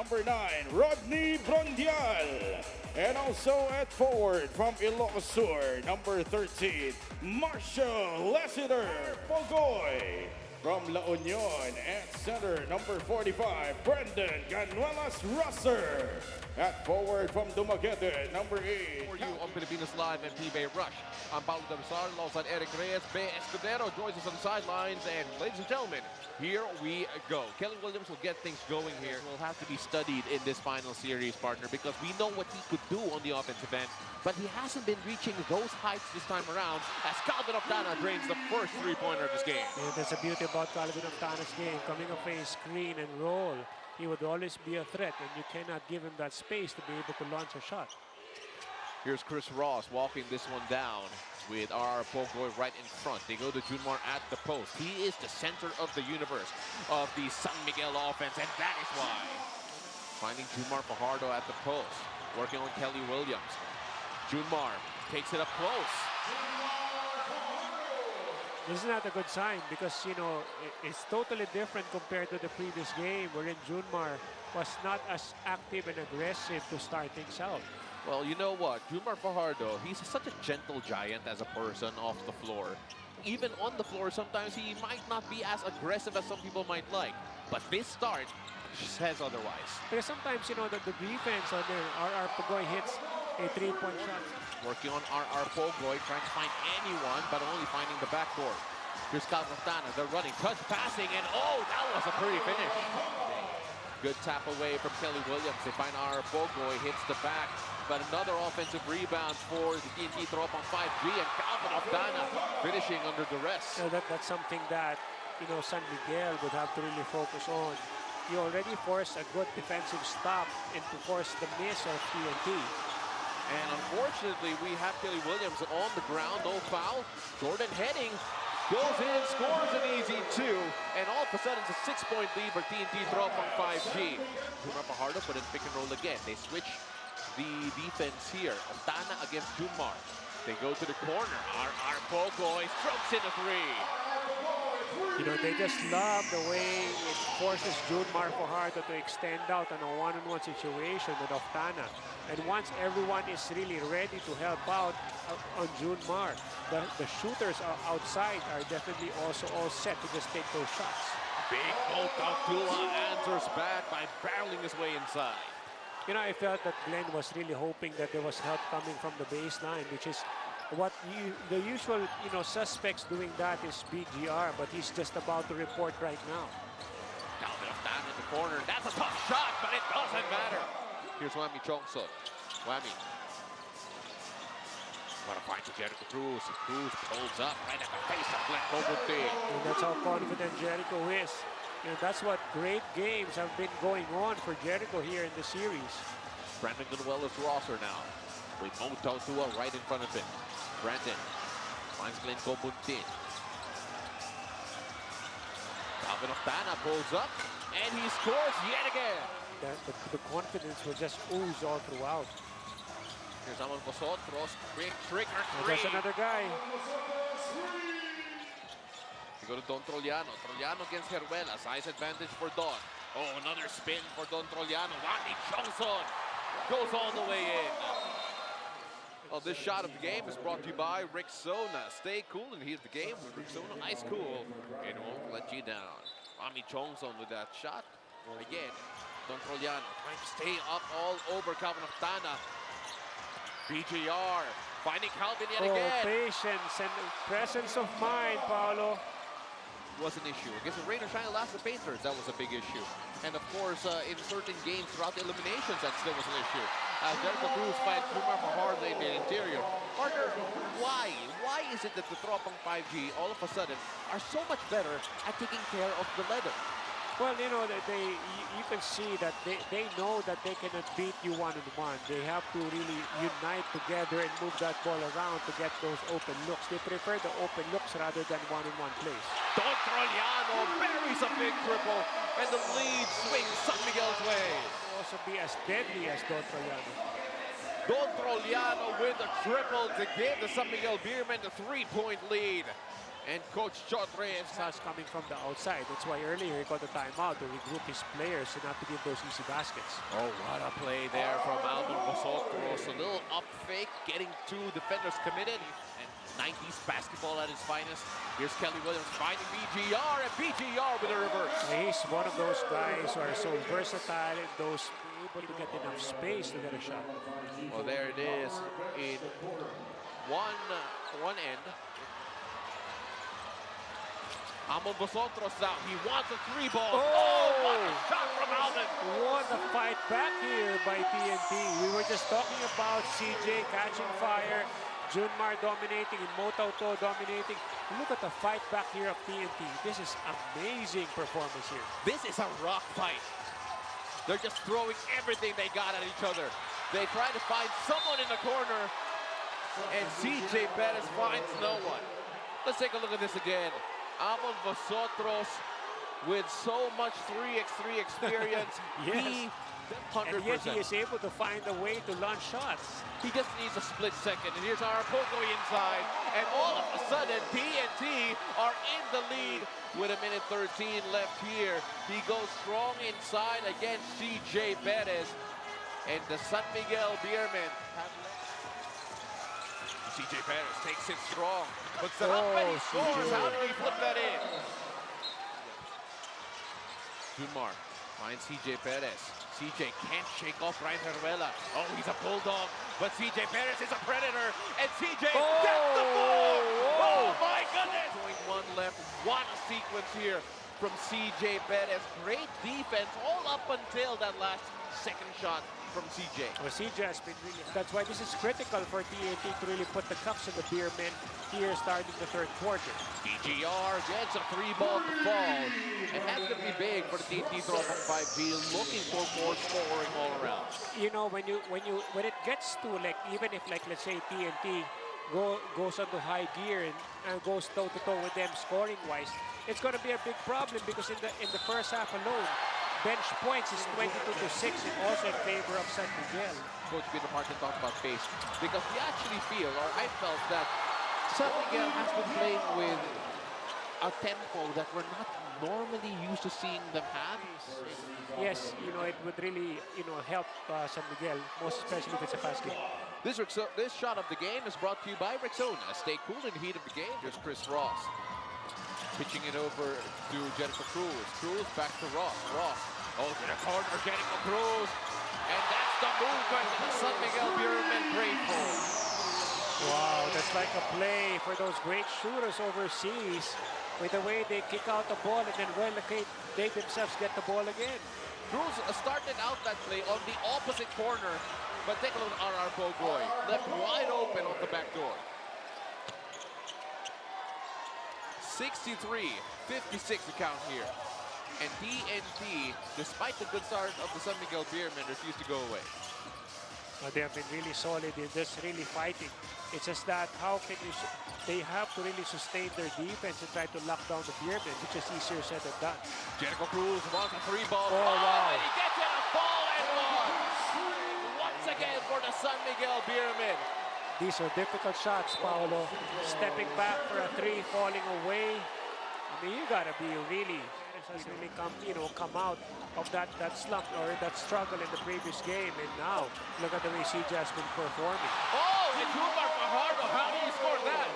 number 9, Rodney Brondial. And also at forward from Ilocos Sur, number 13, Marshall Lessiter Pogoy. From La Union at center, number 45, Brendan Ganuelas Russer. At forward from Dumaguete, number 8. For you on Filipinos Live and PBA Rush. I'm Paulo Dabsar, alongside Eric Reyes. Be Escudero joins us on the sidelines. And ladies and gentlemen, here we go. Kelly Williams will get things going here. Will have to be studied in this final series, partner, because we know what he could do on the offensive end, but he hasn't been reaching those heights this time around as Calvin Oftana drains the first three-pointer of this game. And that's the beauty about Calvin Oftana's game. Coming off a screen and roll, he would always be a threat, and you cannot give him that space to be able to launch a shot. Here's Chris Ross walking this one down with R.R. Pogoy right in front. They go to Junmar at the post. He is the center of the universe of the San Miguel offense, and that is why. Finding Junmar Fajardo at the post, working on Kelly Williams. Junmar takes it up close. This is not a good sign because, you know, it's totally different compared to the previous game wherein Junmar was not as active and aggressive to start things out. Well, you know what? Junmar Fajardo, he's such a gentle giant as a person off the floor. Even on the floor, sometimes he might not be as aggressive as some people might like. But this start says otherwise. Because sometimes, you know, the defense on there, R.R. Pogoy hits a three-point shot. Working on R.R. Pogoy, trying to find anyone, but only finding the backdoor. Here's Calvin Oftana, they're running, touch passing, and oh, that was a pretty finish. Good tap away from Kelly Williams. They find R.R. Pogoy, hits the back, but another offensive rebound for the TNT Tropang 5G, and Calvin Oftana finishing under duress. So that's something that, you know, San Miguel would have to really focus on. You already forced a good defensive stop and to force the miss of TNT. And unfortunately, we have Kelly Williams on the ground, no foul. Jordan Heading goes in, scores an easy 2, and all of a sudden it's a 6-point lead for TNT Tropang 5G. Junmar Fajardo put in pick and roll again. They switch the defense here. Oftana against Junmar. They go to the corner. R.R. Pogoy strokes in a 3. You know, they just love the way it forces Junmar Fajardo to extend out on a one-on-one situation with Oftana. And once everyone is really ready to help out on Junmar, the shooters are outside are definitely also all set to just take those shots. Big Bolt Abdullah answers back by barreling his way inside. You know, I felt that Glenn was really hoping that there was help coming from the baseline, which is what the usual, you know, suspects doing that is BGR, but he's just about to report right now. Calvin Oftana in the corner. That's a tough shot, but it doesn't matter. Here's Whammy Chongson. Whammy. What a find to Jericho Cruz. Cruz pulls up right at the face of Glenn Coburty. And that's how confident Jericho is. You know, that's what great games have been going on for Jericho here in the series. Brandon Ganuelas Rosser now with Moto Tua right in front of him. Brandon finds Glenn Coburty. Calvin Oftana pulls up and he scores yet again. The confidence will just ooze all throughout. Here's Amon Vosotros, quick trigger And 3. there's another guy. We go to Don Troliano. Troliano against Heruela. Size advantage for Don. Oh, another spin for Don Troliano. Whammy Chongson goes all the way in. Well, this shot of the game is brought to you by Rexona. Stay cool and here's the game with Rexona Ice Cool. It won't let you down. Whammy Chongson with that shot. Again, Don Troliano trying to stay up all over Calvin Oftana. BGR finding Calvin yet again. Patience and presence of mind, Paolo. Was an issue. Against the Rain or Shine Alaska Painters, that was a big issue. And of course, in certain games throughout the eliminations, that still was an issue. Jericho Cruz finds Junmar Fajardo in the interior. Partner, why? Why is it that the Tropang 5G all of a sudden are so much better at taking care of the leather? Well, you know, you can see that they know that they cannot beat you one-on-one. They have to really unite together and move that ball around to get those open looks. They prefer the open looks rather than one-on-one plays. Don Troliano buries a big triple, and the lead swings San Miguel's way. Will also be as deadly as Don Troliano. Don Troliano with a triple to give the San Miguel Beermen the 3-point lead. And Coach Chodres Has coming from the outside. That's why earlier he got the timeout to regroup his players and not to give those easy baskets. Oh, what a play there from Alvin Vosotros. A little up fake, getting two defenders committed. And 90s basketball at its finest. Here's Kelly Williams finding BGR, and BGR with a reverse. He's one of those guys who are so versatile and those able to get enough space to get a shot. Well, there it is in one end. Amon Vosotros now. He wants a three ball. Oh, what a shot from Alvin. What a fight back here by TNT. We were just talking about CJ catching fire, Junmar dominating, and Motauto dominating. Look at the fight back here of TNT. This is amazing performance here. This is a rock fight. They're just throwing everything they got at each other. They try to find someone in the corner, and CJ Perez finds no one. Let's take a look at this again. Amon Vosotros with so much 3x3 experience. Yes. He And yet he 100%. is able to find a way to launch shots. He just needs a split second. And here's our Pogo inside. And all of a sudden, TNT are in the lead with 1:13 left here. He goes strong inside against CJ Perez. And the San Miguel Beermen have CJ Perez takes it strong. Puts it up and he scores. CJ. How did he flip that in? Junmar finds CJ Perez. CJ can't shake off Ryan Heruela. Oh, he's a bulldog. But CJ Perez is a predator. And CJ gets the ball. Oh, my goodness. 0.1 left. What a sequence here from CJ Perez. Great defense all up until that last second shot from CJ. Well, CJ has been really, that's why this is critical for TNT to really put the cups in the Beermen here starting the third quarter. BGR gets a three ball to fall. And that's going to be big for the TNT Tropang 5G, looking for more scoring all around. You know, when it gets to like, even if like let's say TNT goes onto high gear and goes toe to toe with them scoring wise, it's going to be a big problem because in the first half alone, bench points is 22-6 and also in favor of San Miguel. Coach Peter Martin talked about pace because we actually feel, or I felt that San Miguel has been playing with a tempo that we're not normally used to seeing them have. Yes, you know, it would really, you know, help San Miguel, most especially if it's a fast game. This shot of the game is brought to you by Rexona. Stay cool in the heat of the game. Here's Chris Ross. Pitching it over to Jericho Cruz. Cruz back to Ross. Ross. Oh, to the corner, Jericho Cruz. And that's the movement that the San Miguel Beermen prayed for. Wow, that's like a play for those great shooters overseas with the way they kick out the ball and then relocate, they themselves get the ball again. Cruz started out that play on the opposite corner, but take a look at our Bogoy. Left wide open on the back door. 63-56 account here. And TNT, despite the good start of the San Miguel Beermen, refused to go away. They have been really solid in this, really fighting. It's just that how can you, they have to really sustain their defense and try to lock down the Beermen, which is easier said than done. Jericho Cruz wants a three ball. Oh, wow. And he gets it, a ball and one. Once again for the San Miguel Beermen. These are difficult shots, Paolo. Stepping back for a three, falling away. I mean, you gotta be really, has really come out of that slump or that struggle in the previous game. And now, look at the way CJ has been performing. Oh, and Junmar Fajardo, how do you score that?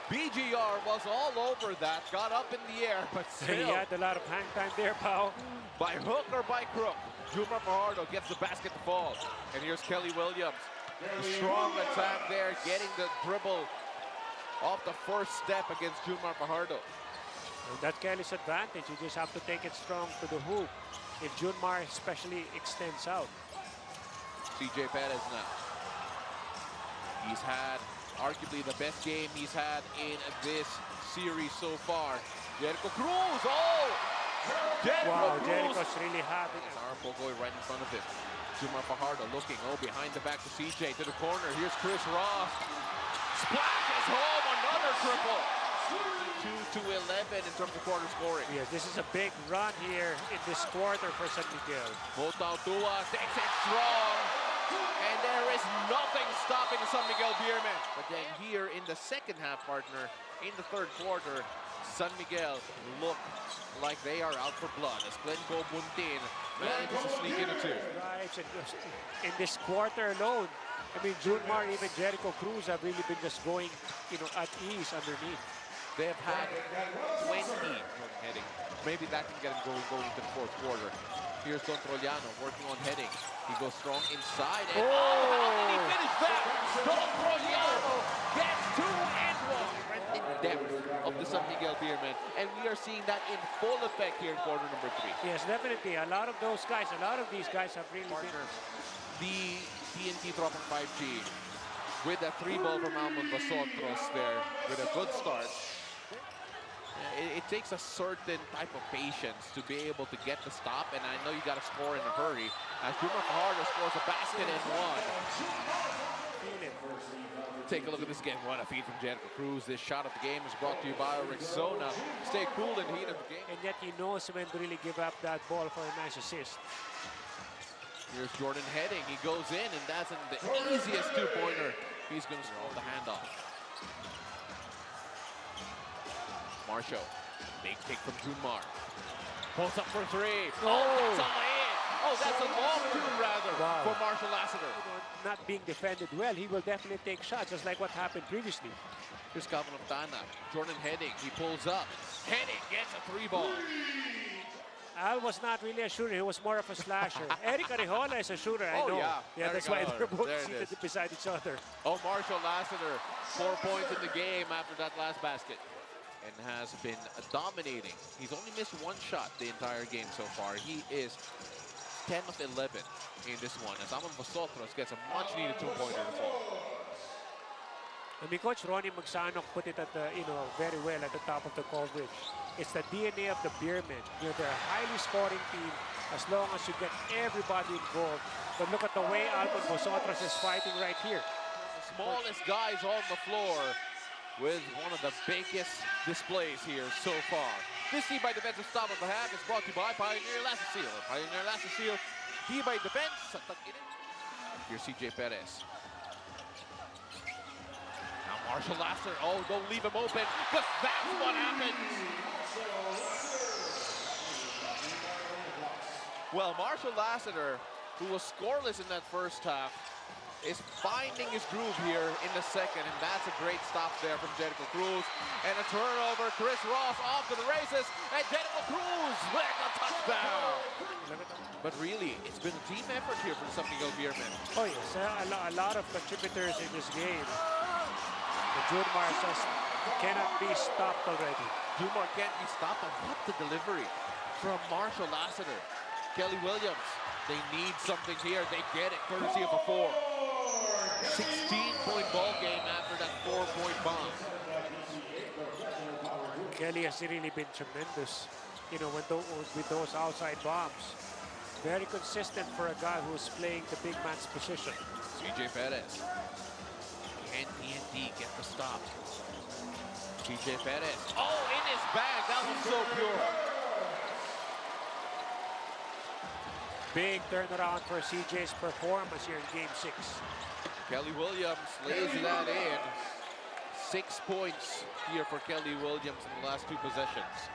BGR was all over that, got up in the air, but still. He had a lot of hang time there, Pao. By hook or by crook, Junmar Fajardo gets the basket to fall. And here's Kelly Williams. The strong attack there, getting the dribble off the first step against Junmar Fajardo. And that Kelly's advantage. You just have to take it strong to the hoop. If Junmar especially extends out. CJ Perez now. He's had arguably the best game he's had in this series so far. Jericho Cruz, oh! Wow, Cruz. Jericho's really happy. Our Bogoy right in front of him. Junmar Fajardo looking, oh, behind the back to CJ, to the corner. Here's Chris Ross. Splashes home, another triple. 2-11 in terms of quarter scoring. Yes, this is a big run here in this quarter for San Miguel. Motautua takes it strong. And there is nothing stopping the San Miguel Beermen. But then here in the second half, partner, in the third quarter, San Miguel look like they are out for blood as Glenco Buntin manages to sneak in a two. Right, in this quarter alone, I mean, Junmar, even Jericho Cruz have really been just going, at ease underneath. They have had 20 heading. Maybe that can get him going into the fourth quarter. Here's Don Trollano working on heading. He goes strong inside. And how did he finish that? Don Trollano gets 2 and 1. In depth of the San Miguel Beermen. And we are seeing that in full effect here in quarter number 3. Yes, definitely. A lot of these guys have really been... The TNT Tropang 5G with a 3-ball from Almon Basotros there with a good start. It takes a certain type of patience to be able to get the stop, and I know you got to score in a hurry. As Jumar Fajardo scores a basket and 1. Take a look at this game. What a feed from Jericho Cruz. This shot of the game is brought to you by Rexona. Stay cool in the heat of the game. And yet he knows when to really give up that ball for a nice assist. Here's Jordan heading. He goes in, and that's the easiest two-pointer. He's going to throw the handoff. Marshall, big kick from Junmar. Pulls up for 3. Oh, that's a lay-in. Oh, that's a long two, rather, for Marshall Lassiter. Not being defended well, he will definitely take shots, just like what happened previously. Here's Calvin Oftana. Jordan heading. He pulls up. Heading gets a 3-ball. Al was not really a shooter, he was more of a slasher. Eric Arejola is a shooter, I know. Yeah, that's why they're both seated beside each other. Oh, Marshall Lassiter, 4 points in the game after that last basket. And has been dominating. He's only missed 1 shot the entire game so far. He is 10 of 11 in this one as Almon Basotros gets a much-needed 2-pointer in the fourth. I mean, Coach Ronnie Magsanok put it at the, very well at the top of the coverage. It's the DNA of the Beermen. They're a highly scoring team as long as you get everybody involved. But look at the way Almon Basotros is fighting right here. The smallest guys on the floor with one of the biggest displays here so far. This team by defensive stop of the half is brought to you by Pioneer Lassiter. Pioneer Lassiter, team by defense. Here's CJ Perez. Now Marshall Lassiter. Oh, don't leave him open, because that's what happens. Well, Marshall Lassiter, who was scoreless in that first half, is finding his groove here in the second, and that's a great stop there from Jericho Cruz. And a turnover, Chris Ross off to the races, and Jericho Cruz with a touchdown. But really, it's been a team effort here for the San Miguel Beermen. Oh yes, a lot of contributors in this game. The Junmar just cannot be stopped already. Junmar can't be stopped, and what the delivery from Marshall Lassiter. Kelly Williams, they need something here. They get it, courtesy of a 4. 16-point ball game after that 4-point bomb. Kelly has really been tremendous, with those outside bombs. Very consistent for a guy who's playing the big man's position. CJ Perez. Can TNT get the stop? CJ Perez. Oh, in his bag. That was so pure. Big turnaround for CJ's performance here in Game 6. Kelly Williams lays that in. 6 points here for Kelly Williams in the last 2 possessions.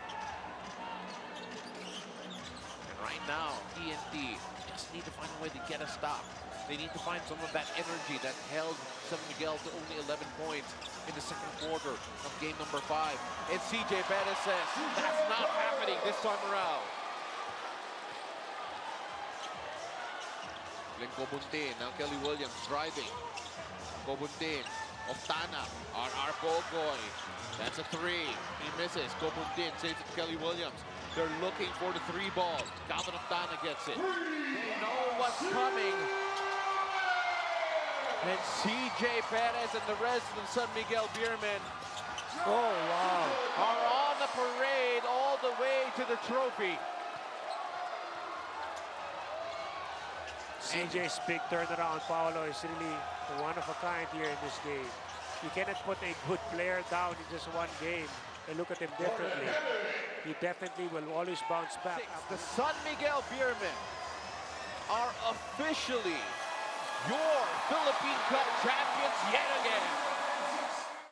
And right now, TNT just need to find a way to get a stop. They need to find some of that energy that held San Miguel to only 11 points in the second quarter of game number 5. And CJ Perez says, that's not happening this time around. Kobuntin, now Kelly Williams driving. Kobuntin, Oftana, R.R. Pogoy. That's a 3. He misses. Kobuntin saves it to Kelly Williams. They're looking for the 3-ball. Calvin Oftana gets it. They know what's coming. And CJ Perez and the rest of the San Miguel Beermen are on the parade all the way to the trophy. CJ's big turnaround, Paolo, is really one of a kind here in this game. You cannot put a good player down in just one game and look at him differently. He definitely will always bounce back. The San Miguel Beermen are officially your Philippine Cup champions yet again.